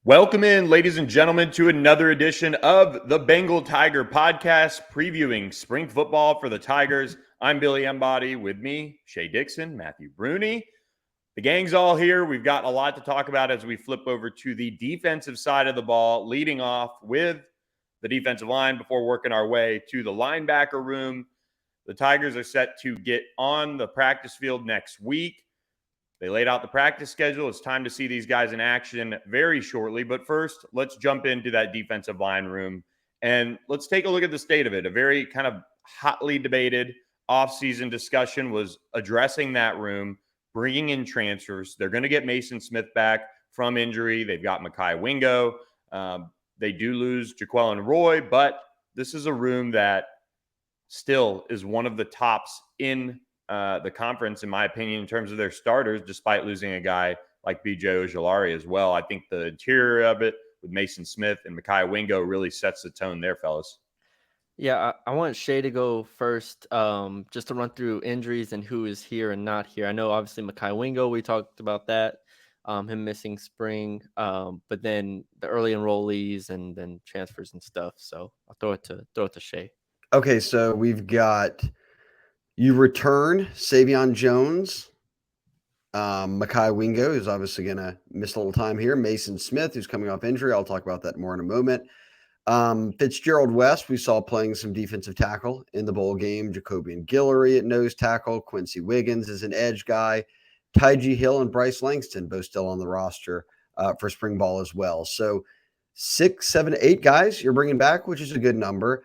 Welcome in, ladies and gentlemen, to another edition of the Bengal Tiger Podcast, previewing spring football for the Tigers. I'm Billy Embody. With me, Shea Dixon, Matthew Brune. The gang's all here. We've got a lot to talk about as we flip over to the defensive side of the ball, leading off with the defensive line before working our way to the linebacker room. The Tigers are set to get on the practice field next week. They laid out the practice schedule. It's time to see these guys in action very shortly. But first, let's jump into that defensive line room and let's take a look at the state of it. A very kind of hotly debated offseason discussion was addressing that room, bringing in transfers. They're going to get Maason Smith back from injury. They've got Mekhi Wingo. They do lose Jaquelin Roy, but this is a room that still is one of the tops in the conference, in my opinion, in terms of their starters, despite losing a guy like B.J. Ojulari as well. I think the interior of it with Maason Smith and Mekhi Wingo really sets the tone there, fellas. Yeah, I want Shea to go first, just to run through injuries and who is here and not here. I know obviously Mekhi Wingo, we talked about that, him missing spring, but then the early enrollees and then transfers and stuff. So I'll throw it to Shea. Okay, so we've got you return Savion Jones, Mekhi Wingo, who's obviously going to miss a little time here. Maason Smith, who's coming off injury. I'll talk about that more in a moment. Fitzgerald West, we saw playing some defensive tackle in the bowl game. Jacobian Guillory at nose tackle. Quincy Wiggins is an edge guy. Tyji Hill and Bryce Langston both still on the roster for spring ball as well. So 6, 7, 8 guys you're bringing back, which is a good number.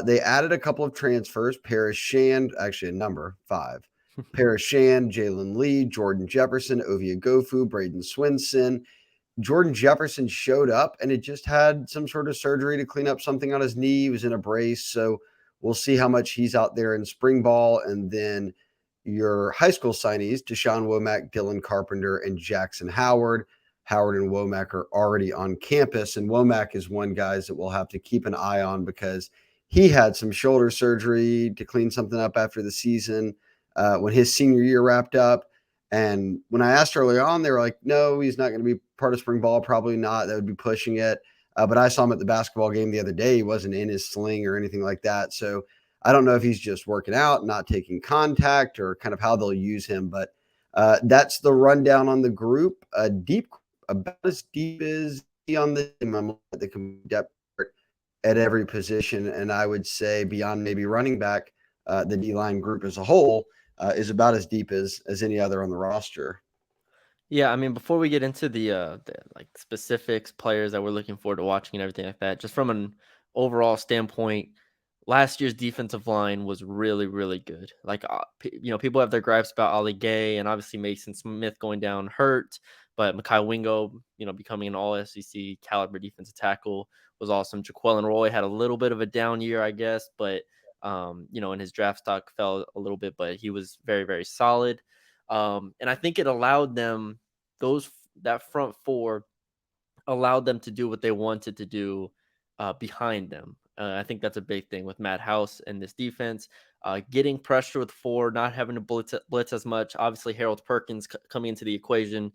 They added a couple of transfers. Paris Shand, actually a number 5. Paris Shand, Jalen Lee, Jordan Jefferson, Ovia Gofu, Braden Swinson. Jordan Jefferson showed up and it just had some sort of surgery to clean up something on his knee. He was in a brace. So we'll see how much he's out there in spring ball. And then your high school signees, Deshaun Womack, Dylan Carpenter, and Jackson Howard. Howard and Womack are already on campus. And Womack is one guy that we'll have to keep an eye on because he had some shoulder surgery to clean something up after the season when his senior year wrapped up. And when I asked earlier on, they were like, no, he's not going to be part of spring ball. Probably not. That would be pushing it. But I saw him at the basketball game the other day. He wasn't in his sling or anything like that. So I don't know if he's just working out, not taking contact, or kind of how they'll use him. But that's the rundown on the group. About as deep as on the team. I'm at the depth at every position. And I would say beyond maybe running back, the D-line group as a whole is about as deep as any other on the roster. Yeah, I mean, before we get into the like specifics, players that we're looking forward to watching and everything like that, just from an overall standpoint, last year's defensive line was really, really good. Like, people have their gripes about Ali Gay and obviously Maason Smith going down hurt, but Mekhi Wingo, becoming an all-SEC caliber defensive tackle was awesome. Jaquelin Roy had a little bit of a down year, I guess, but and his draft stock fell a little bit, but he was very, very solid. And I think it allowed them, that front four allowed them to do what they wanted to do behind them. I think that's a big thing with Matt House and this defense, getting pressure with 4, not having to blitz as much. Obviously, Harold Perkins coming into the equation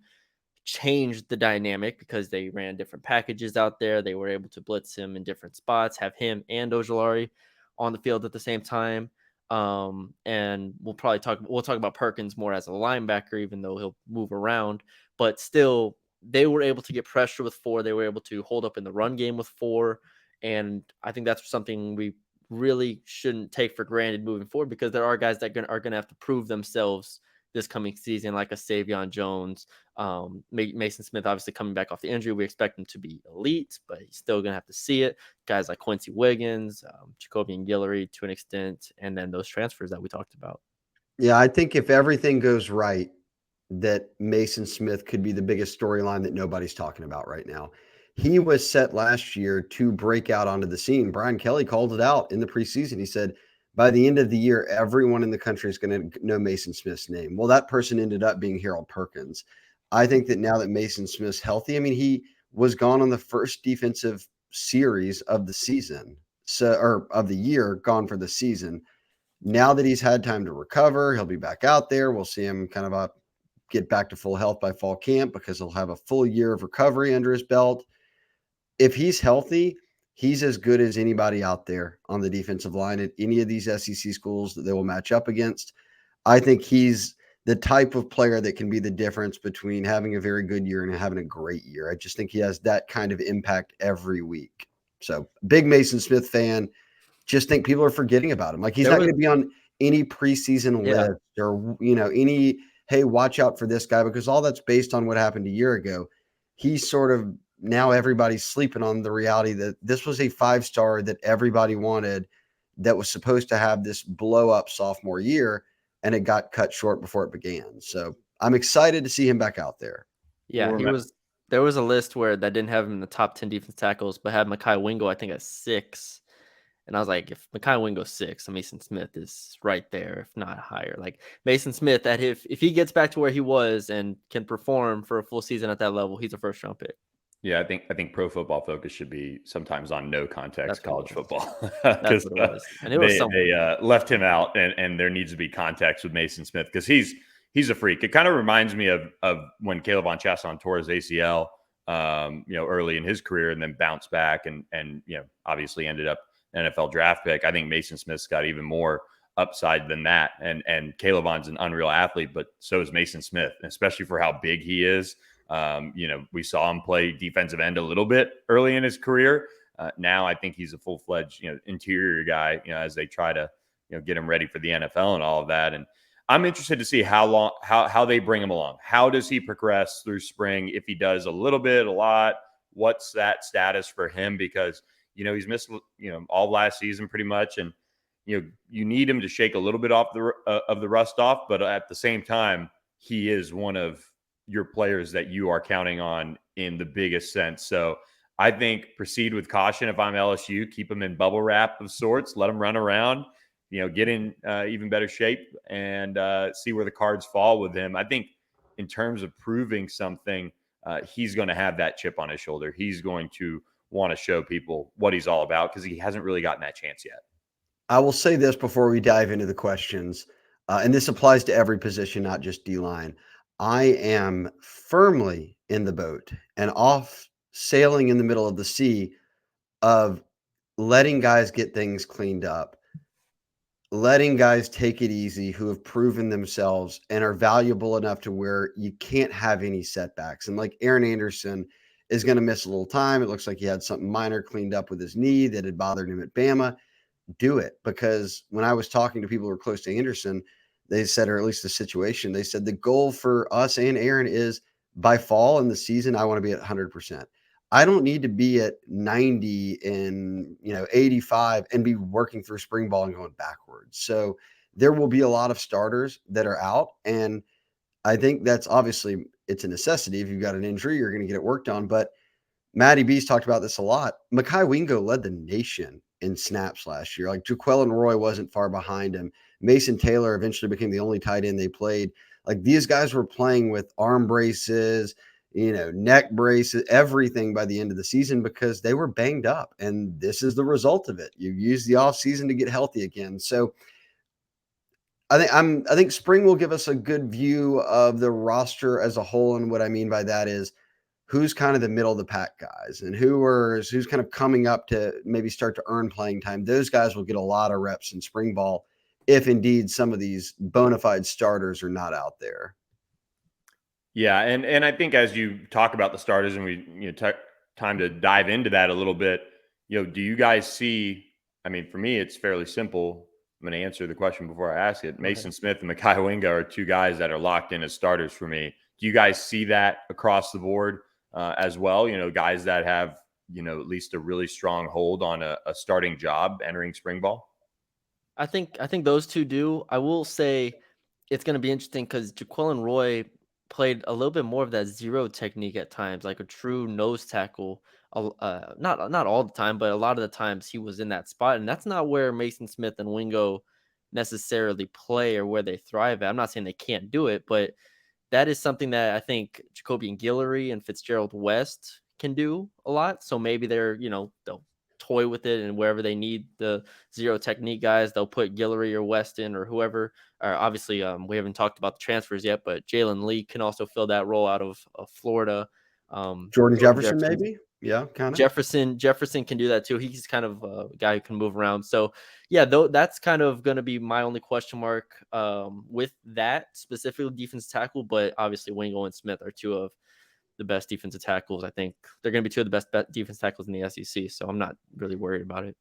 changed the dynamic because they ran different packages out there. They were able to blitz him in different spots, have him and Ojulari on the field at the same time. And we'll talk about Perkins more as a linebacker, even though he'll move around, but still they were able to get pressure with 4. They were able to hold up in the run game with 4. And I think that's something we really shouldn't take for granted moving forward, because there are guys that are going to have to prove themselves this coming season, like a Savion Jones, Maason Smith, obviously coming back off the injury. We expect him to be elite, but he's still going to have to see it. Guys like Quincy Wiggins, Jacobian Guillory to an extent, and then those transfers that we talked about. Yeah, I think if everything goes right, that Maason Smith could be the biggest storyline that nobody's talking about right now. He was set last year to break out onto the scene. Brian Kelly called it out in the preseason. He said, by the end of the year, everyone in the country is going to know Maason Smith's name. Well, that person ended up being Harold Perkins. I think that now that Maason Smith's healthy, I mean, he was gone on the first defensive series of the season, or of the year, gone for the season. Now that he's had time to recover, he'll be back out there. We'll see him kind of get back to full health by fall camp because he'll have a full year of recovery under his belt. if he's healthy, he's as good as anybody out there on the defensive line at any of these SEC schools that they will match up against. I think he's the type of player that can be the difference between having a very good year and having a great year. I just think he has that kind of impact every week. So big Maason Smith fan. Just think people are forgetting about him. Like he's not going to be on any preseason list or, any, hey, watch out for this guy, because all that's based on what happened a year ago. He's sort of, now everybody's sleeping on the reality that this was a 5-star that everybody wanted, that was supposed to have this blow up sophomore year, and it got cut short before it began. So I'm excited to see him back out there. Yeah, there was a list where that didn't have him in the top 10 defense tackles, but had Mekhi Wingo, I think, at 6. And I was like, if Mekhi Wingo's 6, Maason Smith is right there, if not higher. Like Maason Smith, that if he gets back to where he was and can perform for a full season at that level, he's a first-round pick. Yeah, I think Pro Football Focus should be sometimes on no context college football, because and it was they left him out, and there needs to be context with Maason Smith because he's a freak. It kind of reminds me of when Caleb Von Chasson tore his ACL, early in his career, and then bounced back, and obviously ended up NFL draft pick. I think Maason Smith's got even more upside than that, and Caleb Von's an unreal athlete, but so is Maason Smith, especially for how big he is. We saw him play defensive end a little bit early in his career. Now I think he's a full-fledged, interior guy, as they try to, get him ready for the NFL and all of that. And I'm interested to see how they bring him along. How does he progress through spring? If he does a little bit, a lot, what's that status for him? Because, he's missed, all last season pretty much. And, you need him to shake a little bit off of the rust off, but at the same time, he is one of your players that you are counting on in the biggest sense. So I think proceed with caution. If I'm LSU, keep him in bubble wrap of sorts, let him run around, get in even better shape, and see where the cards fall with him. I think in terms of proving something, he's going to have that chip on his shoulder. He's going to want to show people what he's all about because he hasn't really gotten that chance yet. I will say this before we dive into the questions, and this applies to every position, not just D-line. I am firmly in the boat and off sailing in the middle of the sea of letting guys get things cleaned up, letting guys take it easy who have proven themselves and are valuable enough to where you can't have any setbacks. And like Aaron Anderson is going to miss a little time. It looks like he had something minor cleaned up with his knee that had bothered him at Bama. Do it, because when I was talking to people who are close to Anderson, they said, or at least the situation, they said the goal for us and Aaron is by fall in the season, I want to be at 100%. I don't need to be at 90 and 85 and be working through spring ball and going backwards. So there will be a lot of starters that are out, and I think that's obviously it's a necessity. If you've got an injury, you're going to get it worked on. But Matty B's talked about this a lot. Mekhi Wingo led the nation in snaps last year. Like Jaquelin Roy wasn't far behind him. Mason Taylor eventually became the only tight end they played. Like these guys were playing with arm braces, neck braces, everything by the end of the season because they were banged up. And this is the result of it. You use the offseason to get healthy again. So I think spring will give us a good view of the roster as a whole. And what I mean by that is who's kind of the middle of the pack guys and who's kind of coming up to maybe start to earn playing time. Those guys will get a lot of reps in spring ball if indeed some of these bona fide starters are not out there. Yeah, and I think as you talk about the starters and we time to dive into that a little bit, do you guys see, I mean, for me, it's fairly simple. I'm going to answer the question before I ask it. Maason Smith and Mekhi Wingo are two guys that are locked in as starters for me. Do you guys see that across the board as well? Guys that have, at least a really strong hold on a starting job entering spring ball? I think those two do. I will say it's going to be interesting because Jaquelin Roy played a little bit more of that zero technique at times, like a true nose tackle. Not all the time, but a lot of the times he was in that spot, and that's not where Maason Smith and Wingo necessarily play or where they thrive at. I'm not saying they can't do it, but that is something that I think Jacoby and Guillory and Fitzgerald West can do a lot. So maybe they're, they'll toy with it, and wherever they need the zero technique guys, they'll put Guillory or West in or whoever. Or obviously, we haven't talked about the transfers yet, but Jalen Lee can also fill that role out of Florida. Jordan Jefferson, maybe? Yeah, kind of. Jefferson can do that too. He's kind of a guy who can move around. So yeah, though that's kind of going to be my only question mark with that specifically defense tackle. But obviously, Wingo and Smith are two of the best defensive tackles. I think they're going to be two of the best defense tackles in the SEC. So I'm not really worried about it.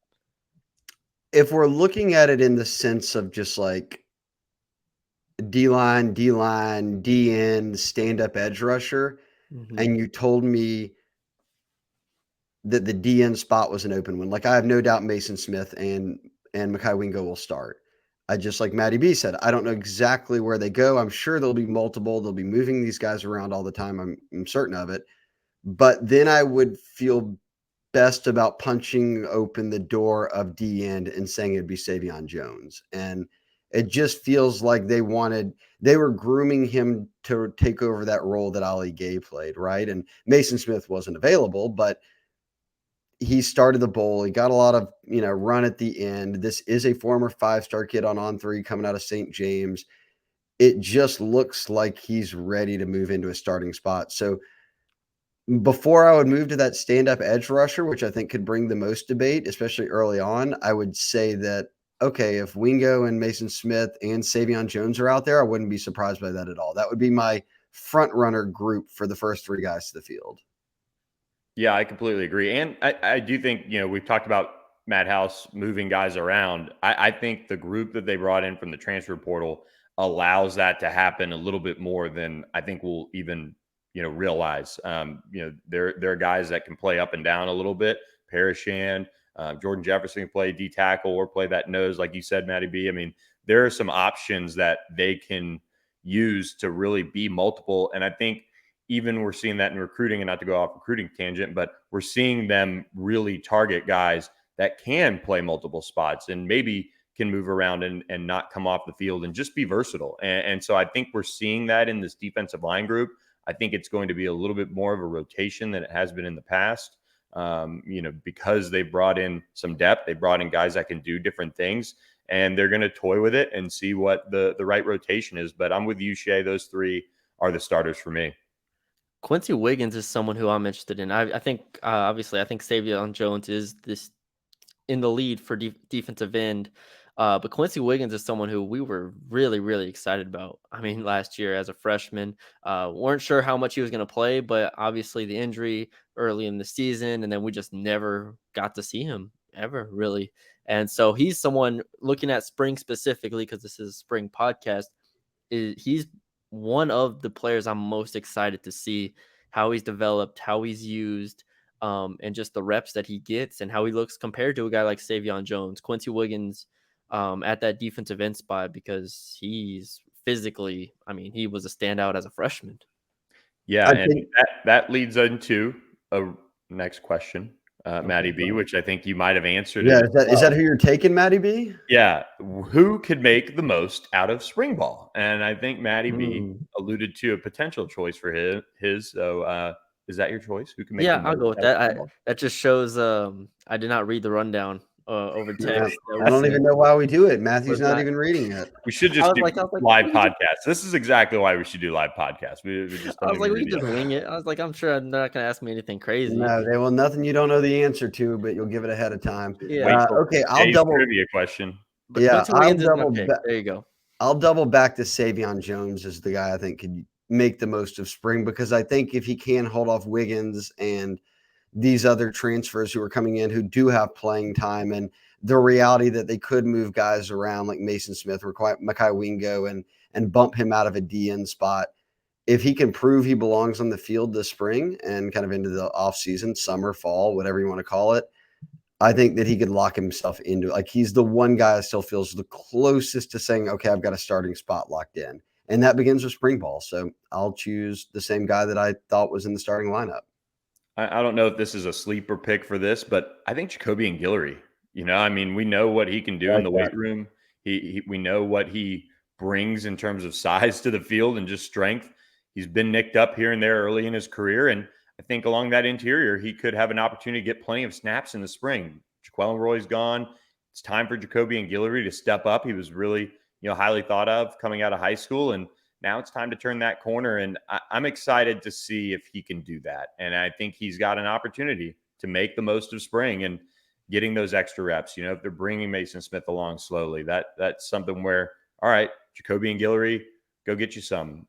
If we're looking at it in the sense of just like D-line, DN, stand-up edge rusher, and you told me that the DN spot was an open one, like I have no doubt Maason Smith and Mekhi Wingo will start. I just like Matty B said, I don't know exactly where they go. I'm sure there'll be multiple. They'll be moving these guys around all the time. I'm certain of it. But then I would feel best about punching open the door of D end and saying it'd be Savion Jones. And it just feels like they were grooming him to take over that role that Ali Gay played, right? And Maason Smith wasn't available, but he started the bowl. He got a lot of, run at the end. This is a former 5-star kid on On3 coming out of St. James. It just looks like he's ready to move into a starting spot. So before I would move to that stand-up edge rusher, which I think could bring the most debate, especially early on, I would say that, okay, if Wingo and Maason Smith and Savion Jones are out there, I wouldn't be surprised by that at all. That would be my front runner group for the first 3 guys to the field. Yeah, I completely agree. And I do think, we've talked about Matt House moving guys around. I think the group that they brought in from the transfer portal allows that to happen a little bit more than I think we'll even, realize. There are guys that can play up and down a little bit. Parishand, Jordan Jefferson can play D tackle or play that nose, like you said, Matty B. I mean, there are some options that they can use to really be multiple. And I think even we're seeing that in recruiting, and not to go off recruiting tangent, but we're seeing them really target guys that can play multiple spots and maybe can move around and not come off the field and just be versatile. And so I think we're seeing that in this defensive line group. I think it's going to be a little bit more of a rotation than it has been in the past, because they brought in some depth. They brought in guys that can do different things, and they're going to toy with it and see what the right rotation is. But I'm with you, Shea. Those 3 are the starters for me. Quincy Wiggins is someone who I'm interested in. I think, obviously, I think Savion Jones is this in the lead for defensive end. But Quincy Wiggins is someone who we were really, really excited about. I mean, last year as a freshman, weren't sure how much he was going to play, but obviously the injury early in the season, and then we just never got to see him ever, really. And so he's someone looking at spring specifically, because this is a spring podcast, he's one of the players I'm most excited to see how he's developed, how he's used, and just the reps that he gets and how he looks compared to a guy like Savion Jones. Quincy Wiggins at that defensive end spot, because he's physically, I mean, he was a standout as a freshman. Yeah, and that leads into a next question, Matty B, which I think you might have answered. Yeah, is that who you're taking, Matty B? Yeah, who could make the most out of spring ball? And I think Matty B alluded to a potential choice for his. So is that your choice? Who can make? Yeah, I'll go with that. That just shows I did not read the rundown over text. I don't even know why we do it. Matthew's not even reading it. We should just do live podcasts. This is exactly why we should do live podcasts. We just wing it. I was like, I'm sure they're not going to ask me anything crazy. No, they will. Nothing you don't know the answer to, but you'll give it ahead of time. Yeah. Okay, I'll double trivia question. But yeah, I'll double. There you go. I'll double back to Savion Jones as the guy I think could make the most of spring, because I think if he can hold off Wiggins and these other transfers who are coming in who do have playing time, and the reality that they could move guys around like Maason Smith or Mekhi Wingo and bump him out of a DN spot. If he can prove he belongs on the field this spring and kind of into the off season, summer, fall, whatever you want to call it, I think that he could lock himself into it. Like, he's the one guy that still feels the closest to saying, okay, I've got a starting spot locked in. And that begins with spring ball. So I'll choose the same guy that I thought was in the starting lineup. I don't know if this is a sleeper pick for this, but I think Jacoby and Guillory. I mean, we know what he can do in the weight room. We know what he brings in terms of size to the field and just strength. He's been nicked up here and there early in his career, and I think along that interior, he could have an opportunity to get plenty of snaps in the spring. Jaquelin Roy's gone. It's time for Jacoby and Guillory to step up. He was really, highly thought of coming out of high school, and now it's time to turn that corner. And I'm excited to see if he can do that. And I think he's got an opportunity to make the most of spring and getting those extra reps. You know, if they're bringing Maason Smith along slowly, that's something where, all right, Jacoby and Guillory, go get you some.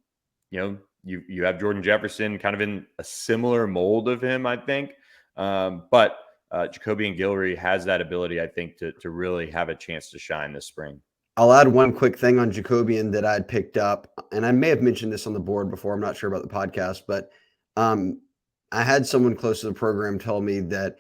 You know, you have Jordan Jefferson kind of in a similar mold of him, I think. But Jacoby and Guillory has that ability, I think, to really have a chance to shine this spring. I'll add one quick thing on Jacobian that I'd picked up, and I may have mentioned this on the board before. I'm not sure about the podcast, but I had someone close to the program tell me that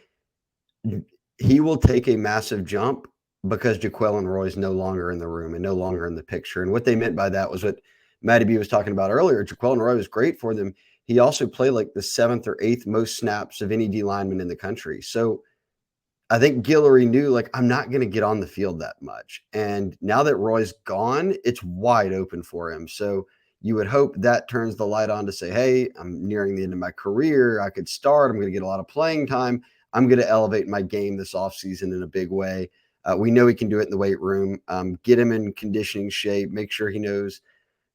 he will take a massive jump because Jaquelin Roy is no longer in the room and no longer in the picture. And what they meant by that was what Matty B was talking about earlier. Jaquelin Roy was great for them. He also played like the 7th or 8th most snaps of any D lineman in the country. So I think Guillory knew, like, I'm not going to get on the field that much. And now that Roy's gone, it's wide open for him. So you would hope that turns the light on to say, hey, I'm nearing the end of my career. I could start. I'm going to get a lot of playing time. I'm going to elevate my game this offseason in a big way. We know he can do it in the weight room. Get him in conditioning shape. Make sure he knows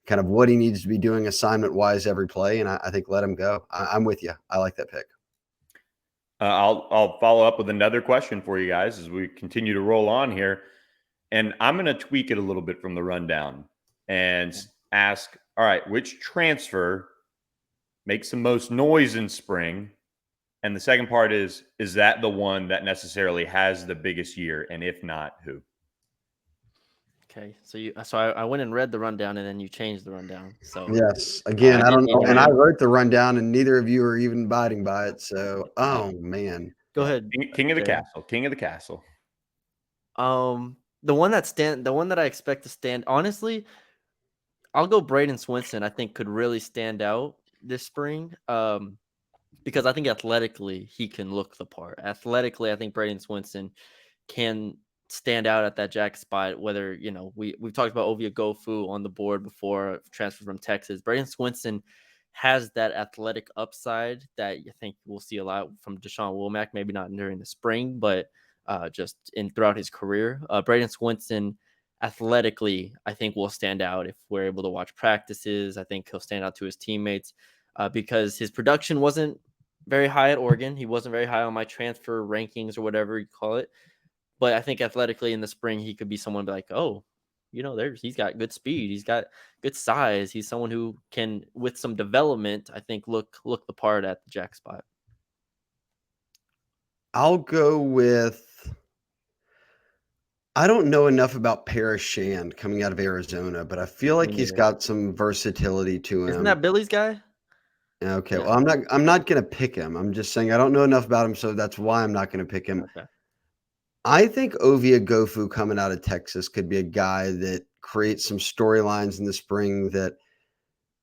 kind of what he needs to be doing assignment-wise every play. And I think let him go. I'm with you. I like that pick. I'll follow up with another question for you guys as we continue to roll on here. And I'm going to tweak it a little bit from the rundown and ask, all right, which transfer makes the most noise in spring? And the second part is that the one that necessarily has the biggest year? And if not, who? Okay, so I went and read the rundown, and then you changed the rundown. So yes, again, I don't know, and I wrote the rundown, and neither of you are even abiding by it. So, oh man, go ahead, King of the Castle, King of the Castle. The one that I expect to stand, honestly, I'll go Braden Swinson. I think could really stand out this spring. Because I think athletically he can look the part. Athletically, I think Braden Swinson can stand out at that jack spot. Whether, you know, we've talked about Ovia Gofu on the board before, transfer from Texas. Braden Swinson has that athletic upside that I think we'll see a lot from Deshaun Womack. Maybe not during the spring, but just throughout his career. Braden Swinson athletically, I think will stand out if we're able to watch practices. I think he'll stand out to his teammates because his production wasn't very high at Oregon. He wasn't very high on my transfer rankings or whatever you call it. But I think athletically in the spring, he could be someone be like, oh, you know, he's got good speed. He's got good size. He's someone who can, with some development, I think look the part at the jack spot. I'll go with, I don't know enough about Paris Shand coming out of Arizona, but I feel like he's got some versatility to him. Isn't that Billy's guy? Okay, yeah. Well, I'm not going to pick him. I'm just saying I don't know enough about him, so that's why I'm not going to pick him. Okay. I think Ovia Gofu coming out of Texas could be a guy that creates some storylines in the spring that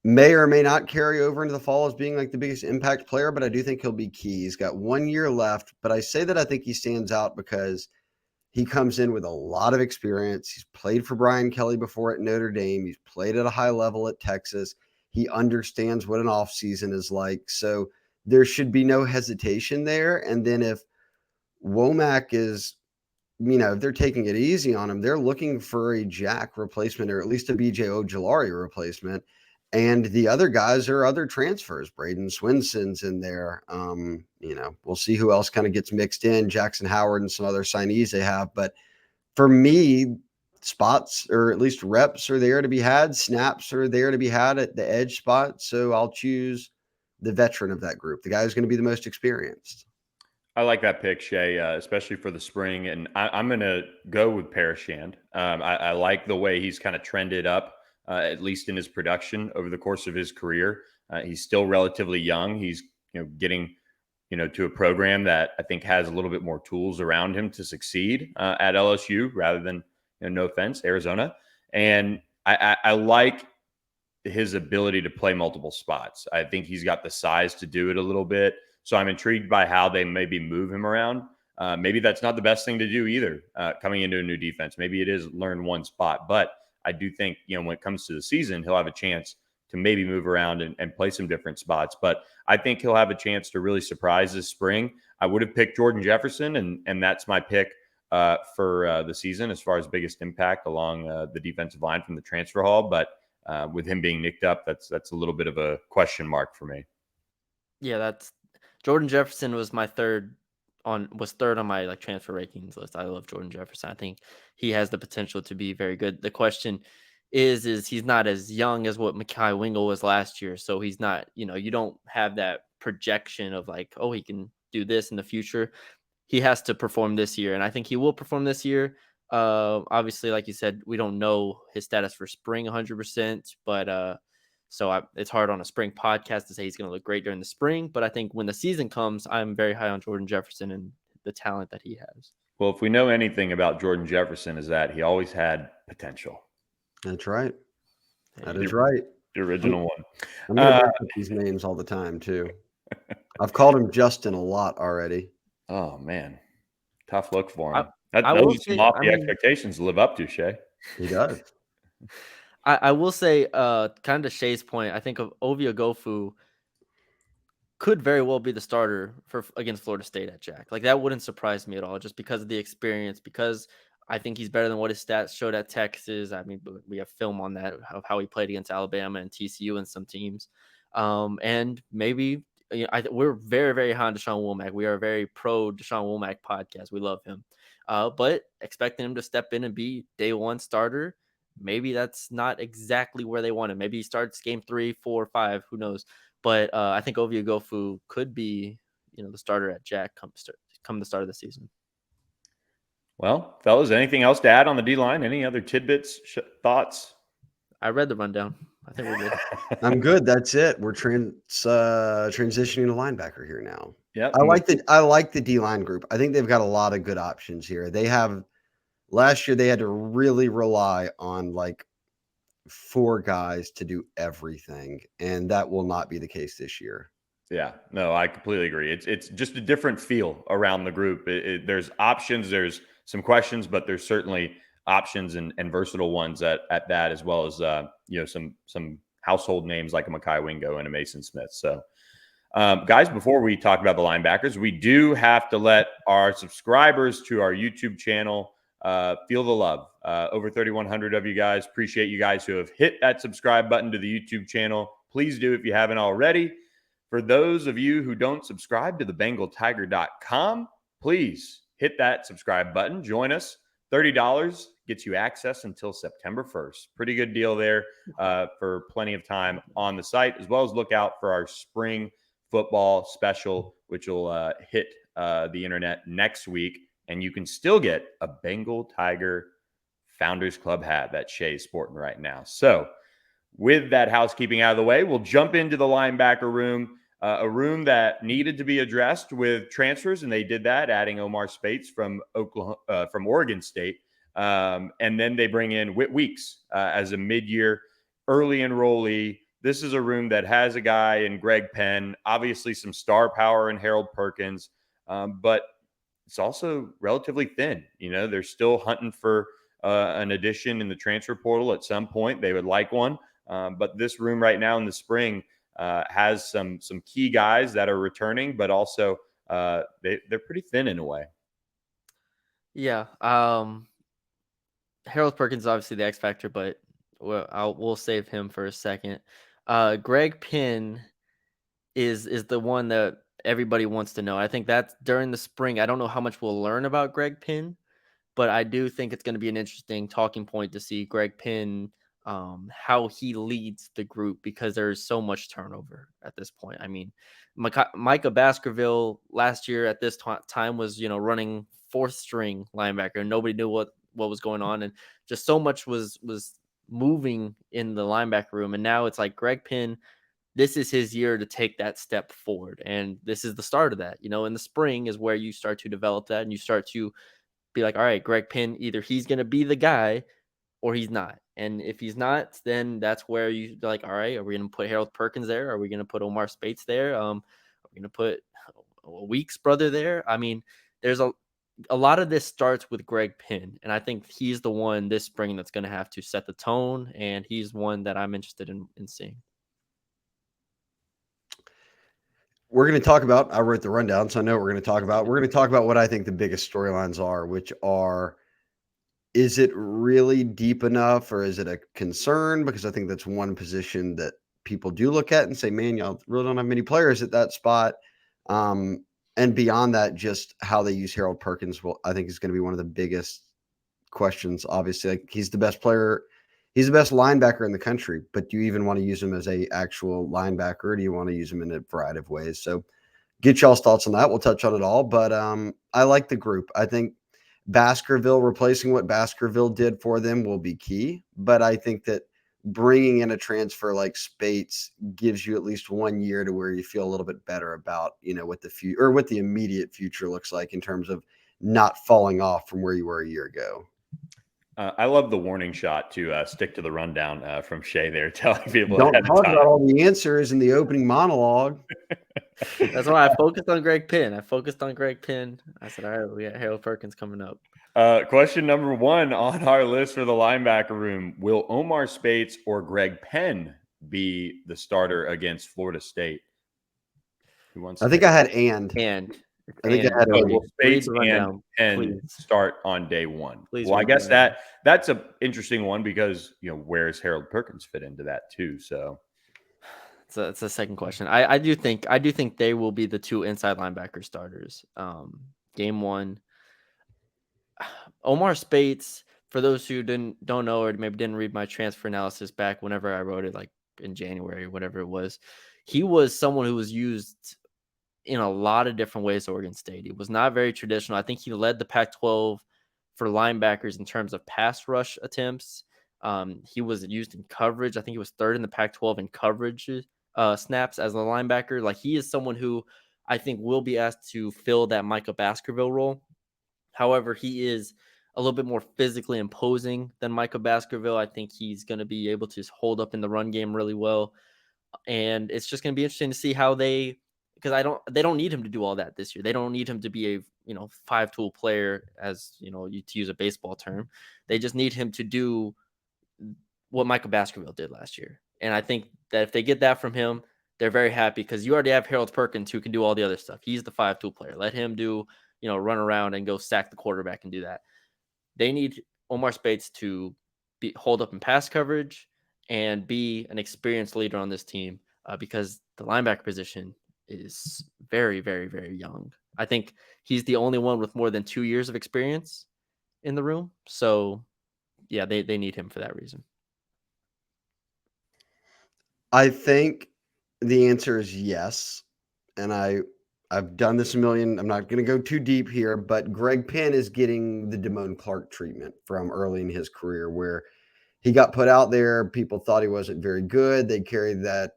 may or may not carry over into the fall as being like the biggest impact player, but I do think he'll be key. He's got 1 year left, but I say that I think he stands out because he comes in with a lot of experience. He's played for Brian Kelly before at Notre Dame. He's played at a high level at Texas. He understands what an offseason is like. So there should be no hesitation there. And then if Womack is, you know, if they're taking it easy on him, they're looking for a Jack replacement or at least a BJ Ojulari replacement. And the other guys are other transfers. Braden Swinson's in there. You know, we'll see who else kind of gets mixed in. Jackson Howard and some other signees they have. But for me, spots or at least reps are there to be had. Snaps are there to be had at the edge spot. So I'll choose the veteran of that group, the guy who's going to be the most experienced. I like that pick, Shea, especially for the spring. And I'm going to go with Paris Shand. I like the way he's kind of trended up, at least in his production over the course of his career. He's still relatively young. He's, you know, getting, you know, to a program that I think has a little bit more tools around him to succeed at LSU rather than, you know, no offense, Arizona. And I like his ability to play multiple spots. I think he's got the size to do it a little bit. So I'm intrigued by how they maybe move him around. Maybe that's not the best thing to do either, coming into a new defense. Maybe it is learn one spot. But I do think, you know, when it comes to the season, he'll have a chance to maybe move around and play some different spots. But I think he'll have a chance to really surprise this spring. I would have picked Jordan Jefferson, and that's my pick for the season as far as biggest impact along the defensive line from the transfer hall. But with him being nicked up, that's a little bit of a question mark for me. Yeah, that's Jordan Jefferson was third on my like transfer rankings list. I love Jordan Jefferson. I think he has the potential to be very good. The question is he's not as young as what Mekhi Wingo was last year. So he's not, you don't have that projection of like, oh, he can do this in the future. He has to perform this year, and I think he will perform this year. Obviously, like you said, we don't know his status for spring 100%, but it's hard on a spring podcast to say he's going to look great during the spring. But I think when the season comes, I'm very high on Jordan Jefferson and the talent that he has. Well, if we know anything about Jordan Jefferson, is that he always had potential. That's right. That is right. The original one. I'm going to put these names all the time, too. I've called him Justin a lot already. Oh, man. Tough look for him. Those are some lofty expectations to live up to, Shea. He does. I will say, kind of Shea's point, I think of Ovia Gofu could very well be the starter against Florida State at Jack. Like, that wouldn't surprise me at all, just because of the experience, because I think he's better than what his stats showed at Texas. I mean, we have film on that, of how he played against Alabama and TCU and some teams. And maybe we're very, very high on Deshaun Womack. We are a very pro Deshaun Womack podcast. We love him. But expecting him to step in and be day one starter, maybe that's not exactly where they want him. Maybe he starts game 3, 4, 5, who knows. But I think Ovia Gofu could be, the starter at Jack come the start of the season. Well, fellas, anything else to add on the D-line? Any other tidbits, thoughts? I read the rundown. I think we're good. I'm good. That's it. We're transitioning to linebacker here now. Yeah, I like the D-line group. I think they've got a lot of good options here. Last year they had to really rely on like 4 guys to do everything, and that will not be the case this year. Yeah, no, I completely agree. It's just a different feel around the group. There's options, there's some questions, but there's certainly options and versatile ones at that, as well as some household names like a Mekhi Wingo and a Maason Smith. So, guys, before we talk about the linebackers, we do have to let our subscribers to our YouTube channel feel the love. Over 3,100 of you guys. Appreciate you guys who have hit that subscribe button to the YouTube channel. Please do if you haven't already. For those of you who don't subscribe to the BengalTiger.com, please hit that subscribe button. Join us. $30 gets you access until September 1st. Pretty good deal there for plenty of time on the site, as well as look out for our spring football special, which will hit the internet next week. And you can still get a Bengal Tiger Founders Club hat that Shea's sporting right now. So with that housekeeping out of the way, we'll jump into the linebacker room, a room that needed to be addressed with transfers, and they did that, adding Omar Spates from Oregon State. And then they bring in Whit Weeks as a mid-year early enrollee. This is a room that has a guy in Greg Penn, obviously some star power in Harold Perkins, but it's also relatively thin. They're still hunting for an addition in the transfer portal at some point. They would like one. But this room right now in the spring has some key guys that are returning, but also they're pretty thin in a way. Yeah. Harold Perkins is obviously the X factor, but we'll save him for a second. Greg Penn is the one that everybody wants to know. I think that's during the spring. I don't know how much we'll learn about Greg Penn, but I do think it's going to be an interesting talking point to see Greg Penn, how he leads the group, because there's so much turnover at this point. I mean, Micah Baskerville last year at this time was, running 4th string linebacker, and nobody knew what was going on, and just so much was moving in the linebacker room. And now it's like Greg Penn, this is his year to take that step forward, and this is the start of that. In the spring is where you start to develop that, and you start to be like, all right, Greg Penn, either he's going to be the guy or he's not. And if he's not, then that's where you're like, all right, are we going to put Harold Perkins there? Are we going to put Omar Spates there? Are we going to put Weeks' brother there? I mean, there's a lot of this starts with Greg Penn, and I think he's the one this spring that's going to have to set the tone, and he's one that I'm interested in seeing. We're going to talk about, I wrote the rundown, so I know what we're going to talk about. We're going to talk about what I think the biggest storylines are, which are Is it really deep enough, or is it a concern? Because I think that's one position that people do look at and say, man, y'all really don't have many players at that spot. And beyond that, just how they use Harold Perkins I think is going to be one of the biggest questions. Obviously, like, he's the best player. He's the best linebacker in the country, but do you even want to use him as a actual linebacker? Or do you want to use him in a variety of ways? So get y'all's thoughts on that. We'll touch on it all, but I like the group. I think Baskerville replacing what Baskerville did for them will be key, but I think that bringing in a transfer like Spates gives you at least 1 year to where you feel a little bit better about, what the future or what the immediate future looks like in terms of not falling off from where you were a year ago. I love the warning shot to stick to the rundown from Shea there, telling people Don't ahead of talk time. about all the answers in the opening monologue. That's why I focused on Greg Penn. I said, all right, we got Harold Perkins coming up. Question number 1 on our list for the linebacker room: will Omar Spates or Greg Penn be the starter against Florida State? Who wants? I think I had I think I had will Spates and rundown, Penn please. start on day 1? Please well, I read guess the that's an interesting one because where's Harold Perkins fit into that too? So it's a second question. I do think they will be the 2 inside linebacker starters. Game 1. Omar Spates, for those who don't know or maybe didn't read my transfer analysis back whenever I wrote it, like in January, whatever it was, he was someone who was used in a lot of different ways at Oregon State. He was not very traditional. I think he led the Pac-12 for linebackers in terms of pass rush attempts. He was used in coverage. I think he was 3rd in the Pac-12 in coverage snaps as a linebacker. Like, he is someone who I think will be asked to fill that Micah Baskerville role. However, he is a little bit more physically imposing than Micah Baskerville. I think he's going to be able to hold up in the run game really well. And it's just going to be interesting to see how they don't need him to do all that this year. They don't need him to be a 5-tool player, as to use a baseball term. They just need him to do what Micah Baskerville did last year. And I think that if they get that from him, they're very happy, because you already have Harold Perkins who can do all the other stuff. He's the 5-tool player. Let him do run around and go sack the quarterback and do that. They need Omar Spates to hold up in pass coverage and be an experienced leader on this team, because the linebacker position is very, very, very young. I think he's the only one with more than 2 years of experience in the room. So, yeah, they need him for that reason. I think the answer is yes. And I've done this a million. I'm not going to go too deep here, but Greg Penn is getting the Damone Clark treatment from early in his career, where he got put out there. People thought he wasn't very good. They carried that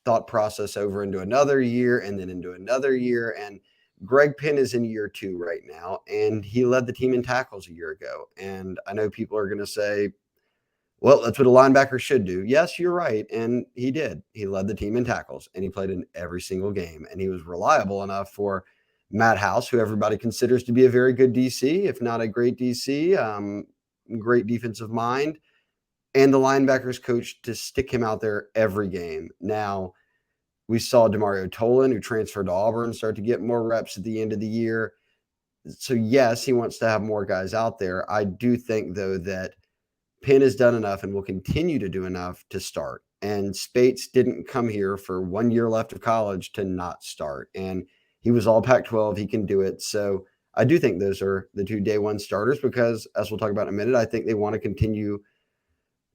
thought process over into another year and then into another year. And Greg Penn is in year 2 right now, and he led the team in tackles a year ago. And I know people are going to say, well, that's what a linebacker should do. Yes, you're right. And he did. He led the team in tackles, and he played in every single game. And he was reliable enough for Matt House, who everybody considers to be a very good DC, if not a great DC, great defensive mind, and the linebackers coach to stick him out there every game. Now, we saw Demario Tolan, who transferred to Auburn, start to get more reps at the end of the year. So, yes, he wants to have more guys out there. I do think, though, that Penn has done enough and will continue to do enough to start. And Spates didn't come here for 1 year left of college to not start. And he was all Pac-12. He can do it. So I do think those are the 2 day 1 starters, because, as we'll talk about in a minute, I think they want to continue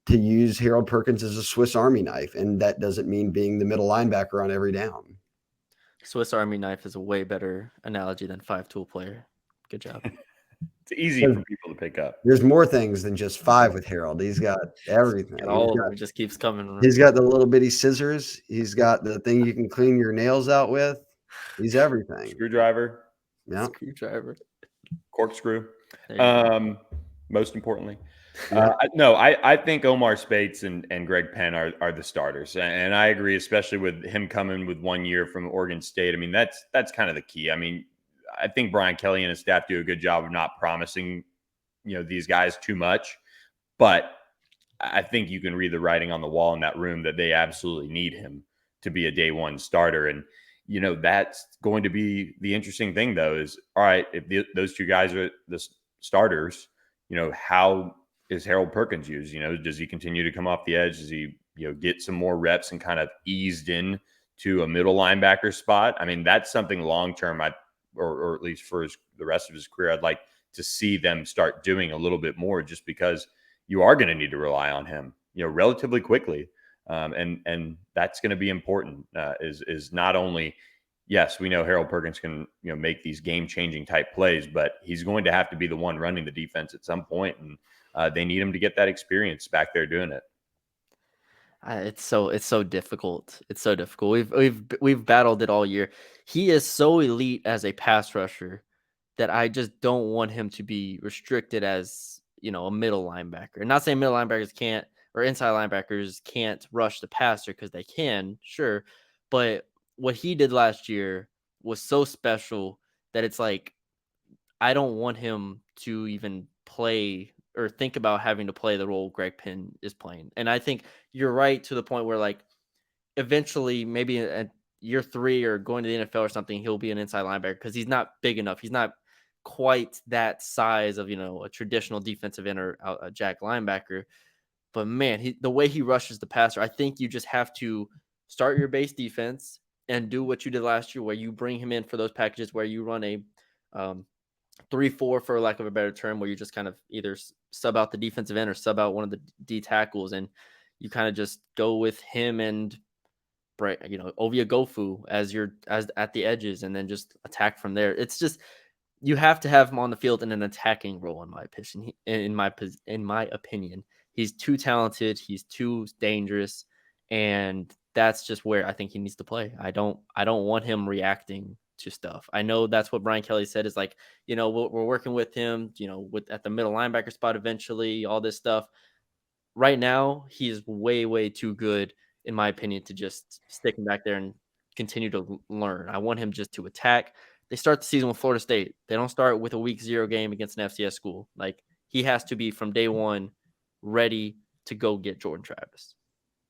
to use Harold Perkins as a Swiss Army knife. And that doesn't mean being the middle linebacker on every down. Swiss Army knife is a way better analogy than 5-tool player. Good job. It's easy for people to pick up. There's more things than just 5 with Harold. He's got everything. And all of them, it just keeps coming. He's got the little bitty scissors. He's got the thing you can clean your nails out with. He's everything. Screwdriver. Yeah. Screwdriver. Corkscrew. Most importantly. Yeah. I think Omar Spates and Greg Penn are the starters. And I agree, especially with him coming with 1 year from Oregon State. I mean, that's kind of the key. I mean, I think Brian Kelly and his staff do a good job of not promising, these guys too much. But I think you can read the writing on the wall in that room that they absolutely need him to be a day 1 starter. And, that's going to be the interesting thing, though, is, all right, if those 2 guys are the starters, how is Harold Perkins used? Does he continue to come off the edge? Does he, get some more reps and kind of eased in to a middle linebacker spot? I mean, that's something long-term, or at least for the rest of his career, I'd like to see them start doing a little bit more, just because you are going to need to rely on him, relatively quickly. And that's going to be important, is not only, yes, we know Harold Perkins can, make these game-changing type plays, but he's going to have to be the one running the defense at some point, and they need him to get that experience back there doing it. It's so difficult. It's so difficult. We've battled it all year. He is so elite as a pass rusher that I just don't want him to be restricted as, a middle linebacker. And not saying middle linebackers can't, or inside linebackers can't rush the passer, because they can, sure. But what he did last year was so special that it's like, I don't want him to even play or think about having to play the role Greg Penn is playing. And I think you're right to the point where, like, eventually, maybe at year 3 or going to the NFL or something, he'll be an inside linebacker because he's not big enough. He's not quite that size of, a traditional defensive end or a jack linebacker. But man, the way he rushes the passer, I think you just have to start your base defense and do what you did last year, where you bring him in for those packages where you run a 3-4, for lack of a better term, where you just kind of either sub out the defensive end or sub out one of the D tackles, and you kind of just go with him and Ovia Gofu as at the edges, and then just attack from there. It's just, you have to have him on the field in an attacking role, in my opinion. In my opinion, he's too talented, he's too dangerous, and that's just where I think he needs to play. I don't want him reacting to stuff. I know that's what Brian Kelly said, is like, we're working with him, at the middle linebacker spot eventually, all this stuff. Right now, he is way, way too good, in my opinion, to just stick him back there and continue to learn. I want him just to attack. They start the season with Florida State. They don't start with a week 0 game against an FCS school. Like, he has to be from day one ready to go get Jordan Travis.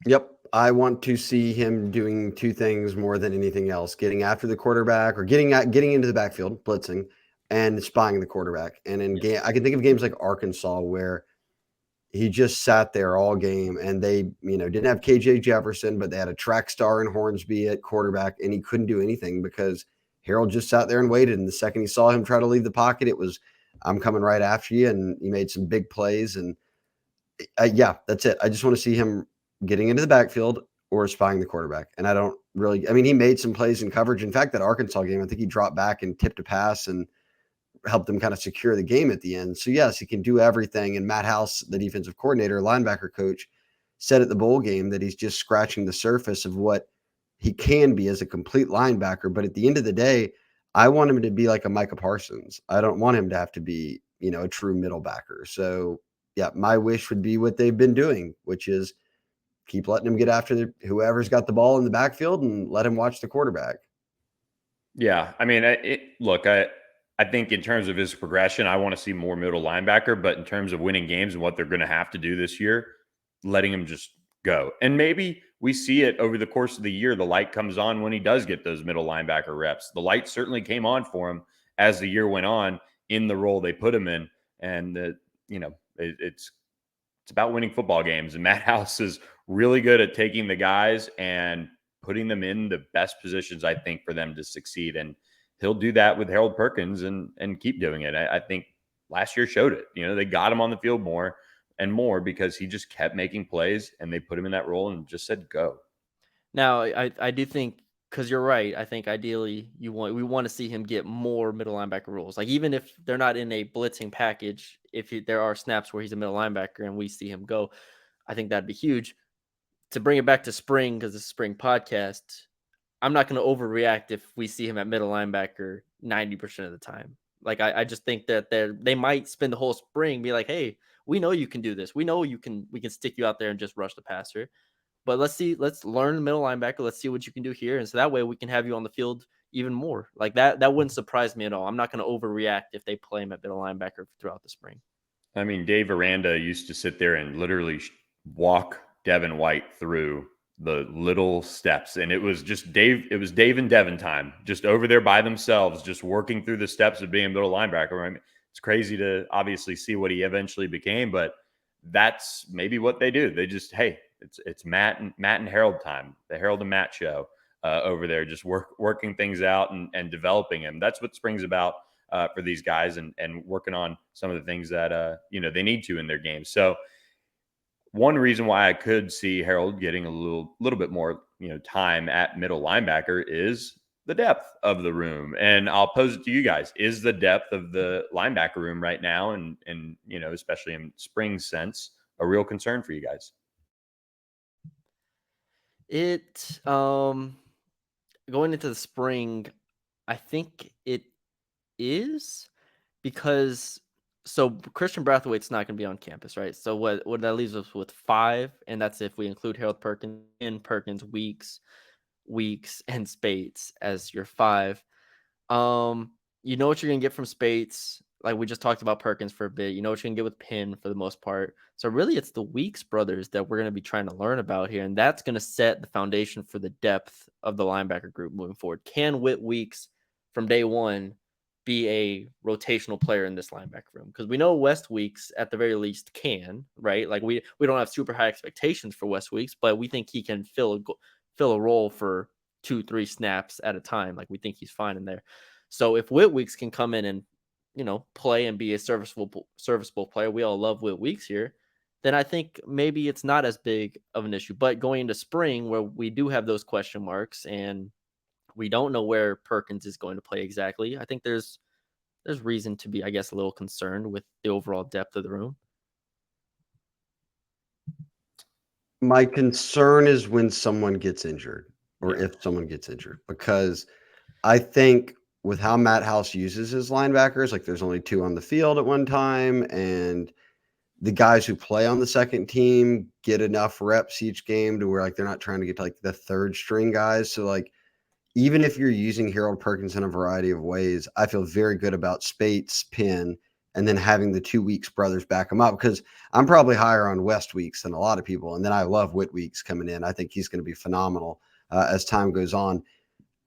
Yep. I want to see him doing 2 things more than anything else: getting after the quarterback, or getting into the backfield, blitzing, and spying the quarterback. And I can think of games like Arkansas where he just sat there all game, and they, didn't have KJ Jefferson, but they had a track star in Hornsby at quarterback, and he couldn't do anything because Harold just sat there and waited. And the second he saw him try to leave the pocket, it was, I'm coming right after you. And he made some big plays. And yeah, that's it. I just want to see him getting into the backfield or spying the quarterback. And I don't really, he made some plays in coverage. In fact, that Arkansas game, I think he dropped back and tipped a pass and helped them kind of secure the game at the end. So yes, he can do everything. And Matt House, the defensive coordinator, linebacker coach, said at the bowl game that he's just scratching the surface of what he can be as a complete linebacker. But at the end of the day, I want him to be like a Micah Parsons. I don't want him to have to be, a true middle backer. So yeah, my wish would be what they've been doing, which is keep letting him get after whoever's got the ball in the backfield and let him watch the quarterback. Yeah. I mean, I think in terms of his progression, I want to see more middle linebacker, but in terms of winning games and what they're going to have to do this year, letting him just go. And maybe we see it over the course of the year. The light comes on when he does get those middle linebacker reps. The light certainly came on for him as the year went on in the role they put him in. And, it's about winning football games. And Matt House is really good at taking the guys and putting them in the best positions, I think, for them to succeed. And he'll do that with Harold Perkins and keep doing it. I think last year showed it. They got him on the field more and more because he just kept making plays, and they put him in that role and just said, go. Now, I do think, because you're right, I think ideally we want to see him get more middle linebacker roles. Like, even if they're not in a blitzing package, if there are snaps where he's a middle linebacker and we see him go, I think that'd be huge. To bring it back to spring, because it's a spring podcast, I'm not going to overreact if we see him at middle linebacker 90% of the time. Like, I just think that they might spend the whole spring be like, hey, we know you can do this. We know we can stick you out there and just rush the passer. But let's learn the middle linebacker. Let's see what you can do here. And so that way we can have you on the field even more. Like, that wouldn't surprise me at all. I'm not going to overreact if they play him at middle linebacker throughout the spring. I mean, Dave Aranda used to sit there and literally walk Devin White through the little steps. And it was just Dave and Devin time, just over there by themselves, just working through the steps of being a middle linebacker. I mean, It's crazy to obviously see what he eventually became, but that's maybe what they do. They just, hey, it's Matt and Harold time, the Harold and Matt show over there, just working things out and developing him. That's what spring's about for these guys, and working on some of the things that they need to in their games. So one reason why I could see Harold getting a little bit more time at middle linebacker is the depth of the room. And I'll pose it to you guys: is the depth of the linebacker room right now, and especially in spring sense, a real concern for you guys? It going into the spring, I think it is, because Christian Brathwaite's not going to be on campus, right? So what that leaves us with 5, and that's if we include Harold Perkins, Weeks, and Spates as your 5. You know what you're gonna get from Spates. Like we just talked about Perkins for a bit. You know what you're gonna get with Penn for the most part. So really, it's the Weeks brothers that we're gonna be trying to learn about here, and that's gonna set the foundation for the depth of the linebacker group moving forward. Can Whit Weeks from day one be a rotational player in this linebacker room? Because we know West Weeks at the very least can, right? Like we don't have super high expectations for West Weeks, but we think he can fill a role for 2-3 snaps at a time. Like we think he's fine in there. So if Whit Weeks can come in and play and be a serviceable player, we all love Whit Weeks here, then I think maybe it's not as big of an issue. But going into spring, where we do have those question marks and we don't know where Perkins is going to play exactly, I think there's reason to be, I guess, a little concerned with the overall depth of the room. My concern is when someone gets injured, or if someone gets injured, because I think with how Matt House uses his linebackers, like there's only 2 on the field at one time, and the guys who play on the second team get enough reps each game to where like they're not trying to get to like the third string guys. So like even if you're using Harold Perkins in a variety of ways, I feel very good about Spates, Penn, and then having the 2 Weeks brothers back them up, because I'm probably higher on West Weeks than a lot of people. And then I love Whit Weeks coming in. I think he's going to be phenomenal as time goes on.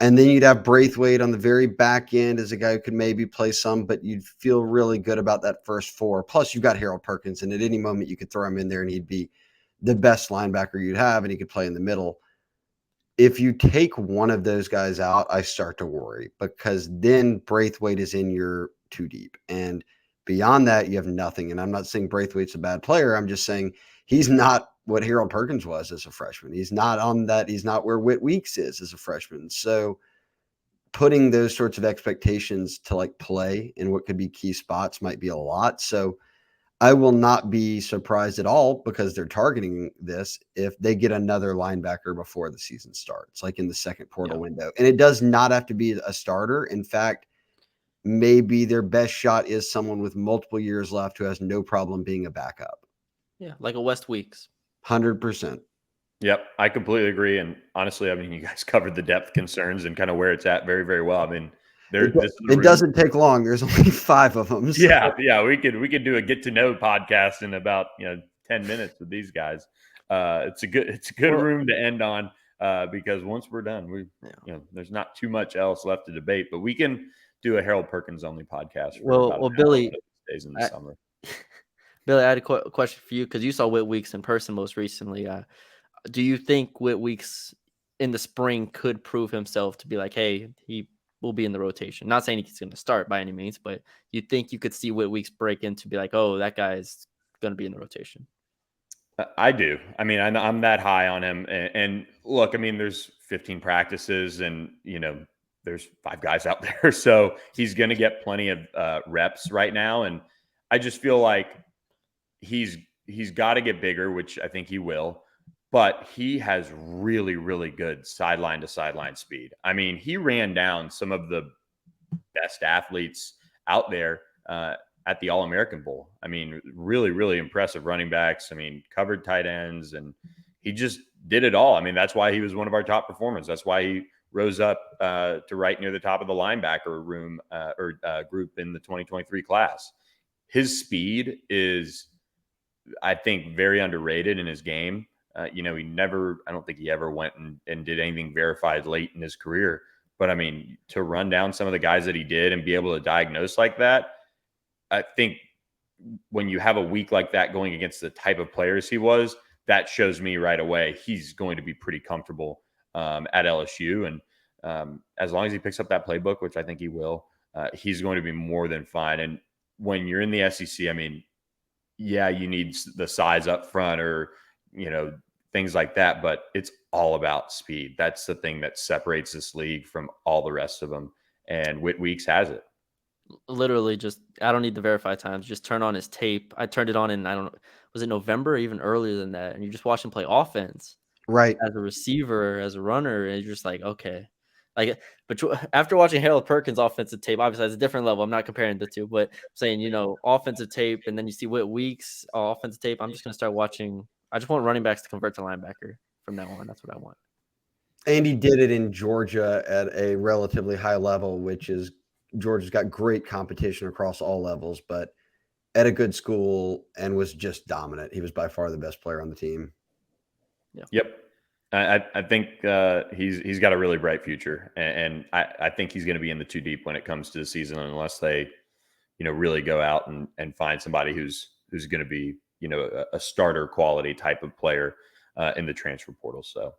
And then you'd have Braithwaite on the very back end as a guy who could maybe play some, but you'd feel really good about that first 4. Plus, you've got Harold Perkins, and at any moment you could throw him in there and he'd be the best linebacker you'd have, and he could play in the middle. If you take one of those guys out, I start to worry, because then Braithwaite is in your 2 deep. And beyond that, you have nothing. And I'm not saying Braithwaite's a bad player. I'm just saying he's not what Harold Perkins was as a freshman. He's not on that. He's not where Whit Weeks is as a freshman. So putting those sorts of expectations to like play in what could be key spots might be a lot. So I will not be surprised at all, because they're targeting this, if they get another linebacker before the season starts, like in the second portal window. And it does not have to be a starter. In fact, maybe their best shot is someone with multiple years left who has no problem being a backup. Yeah, like a West Weeks. 100%. Yep, I completely agree. And honestly, I mean, you guys covered the depth concerns and kind of where it's at very, very well. I mean, it doesn't take long. There's only 5 of them. So. Yeah. We could do a get to know podcast in about 10 minutes with these guys. It's a good room to end on because once we're done, there's not too much else left to debate. But we can do a Harold Perkins only podcast. Well, Billy, days in the summer. Billy, I had a question for you, because you saw Whit Weeks in person most recently. Do you think Whit Weeks in the spring could prove himself to be like, hey, he will be in the rotation? Not saying he's going to start by any means, but you think you could see Whit Weeks break into be like, oh, that guy's going to be in the rotation? I do. I mean, I'm that high on him. And look, I mean, there's 15 practices and, there's 5 guys out there. So he's going to get plenty of reps right now. And I just feel like he's got to get bigger, which I think he will. But he has really, really good sideline to sideline speed. I mean, he ran down some of the best athletes out there at the All-American Bowl. I mean, really, really impressive running backs. I mean, covered tight ends, and he just did it all. I mean, that's why he was one of our top performers. That's why he rose up to right near the top of the linebacker room group in the 2023 class. His speed is, I think, very underrated in his game. I don't think he ever went and did anything verified late in his career. But I mean, to run down some of the guys that he did and be able to diagnose like that, I think when you have a week like that going against the type of players he was, that shows me right away he's going to be pretty comfortable at LSU. And as long as he picks up that playbook, which I think he will, he's going to be more than fine. And when you're in the SEC, I mean, yeah, you need the size up front or, things like that, but it's all about speed. That's the thing that separates this league from all the rest of them. And Whit Weeks has it. Literally just, I don't need the verified times. Just turn on his tape. I turned it on in, I don't know, was it November or even earlier than that? And you just watch him play offense. Right. As a receiver, as a runner, and you're just like, okay. Like, but after watching Harold Perkins' offensive tape, obviously it's a different level. I'm not comparing the two, but I'm saying, offensive tape, and then you see Whit Weeks' offensive tape. I'm just going to start watching. I just want running backs to convert to linebacker from now on. That's what I want. And he did it in Georgia at a relatively high level, which is Georgia's got great competition across all levels, but at a good school and was just dominant. He was by far the best player on the team. Yeah. Yep. I think he's got a really bright future, and I think he's going to be in the two deep when it comes to the season, unless they, really go out and find somebody who's going to be, a starter quality type of player in the transfer portal. So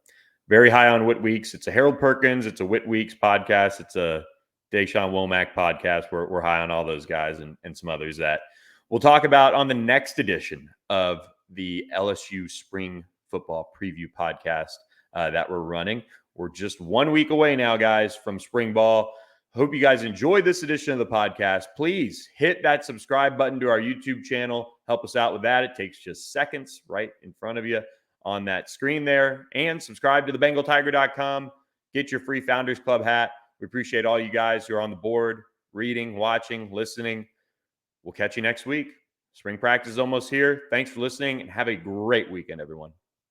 very high on Whit Weeks. It's a Harold Perkins. It's a Whit Weeks podcast. It's a Deshaun Womack podcast. We're high on all those guys and some others that we'll talk about on the next edition of the LSU Spring Football Preview podcast that we're running. We're just 1 week away now, guys, from spring ball. Hope you guys enjoyed this edition of the podcast. Please hit that subscribe button to our YouTube channel. Help us out with that. It takes just seconds right in front of you on that screen there. And subscribe to the BengalTiger.com. Get your free Founders Club hat. We appreciate all you guys who are on the board, reading, watching, listening. We'll catch you next week. Spring practice is almost here. Thanks for listening and have a great weekend, everyone.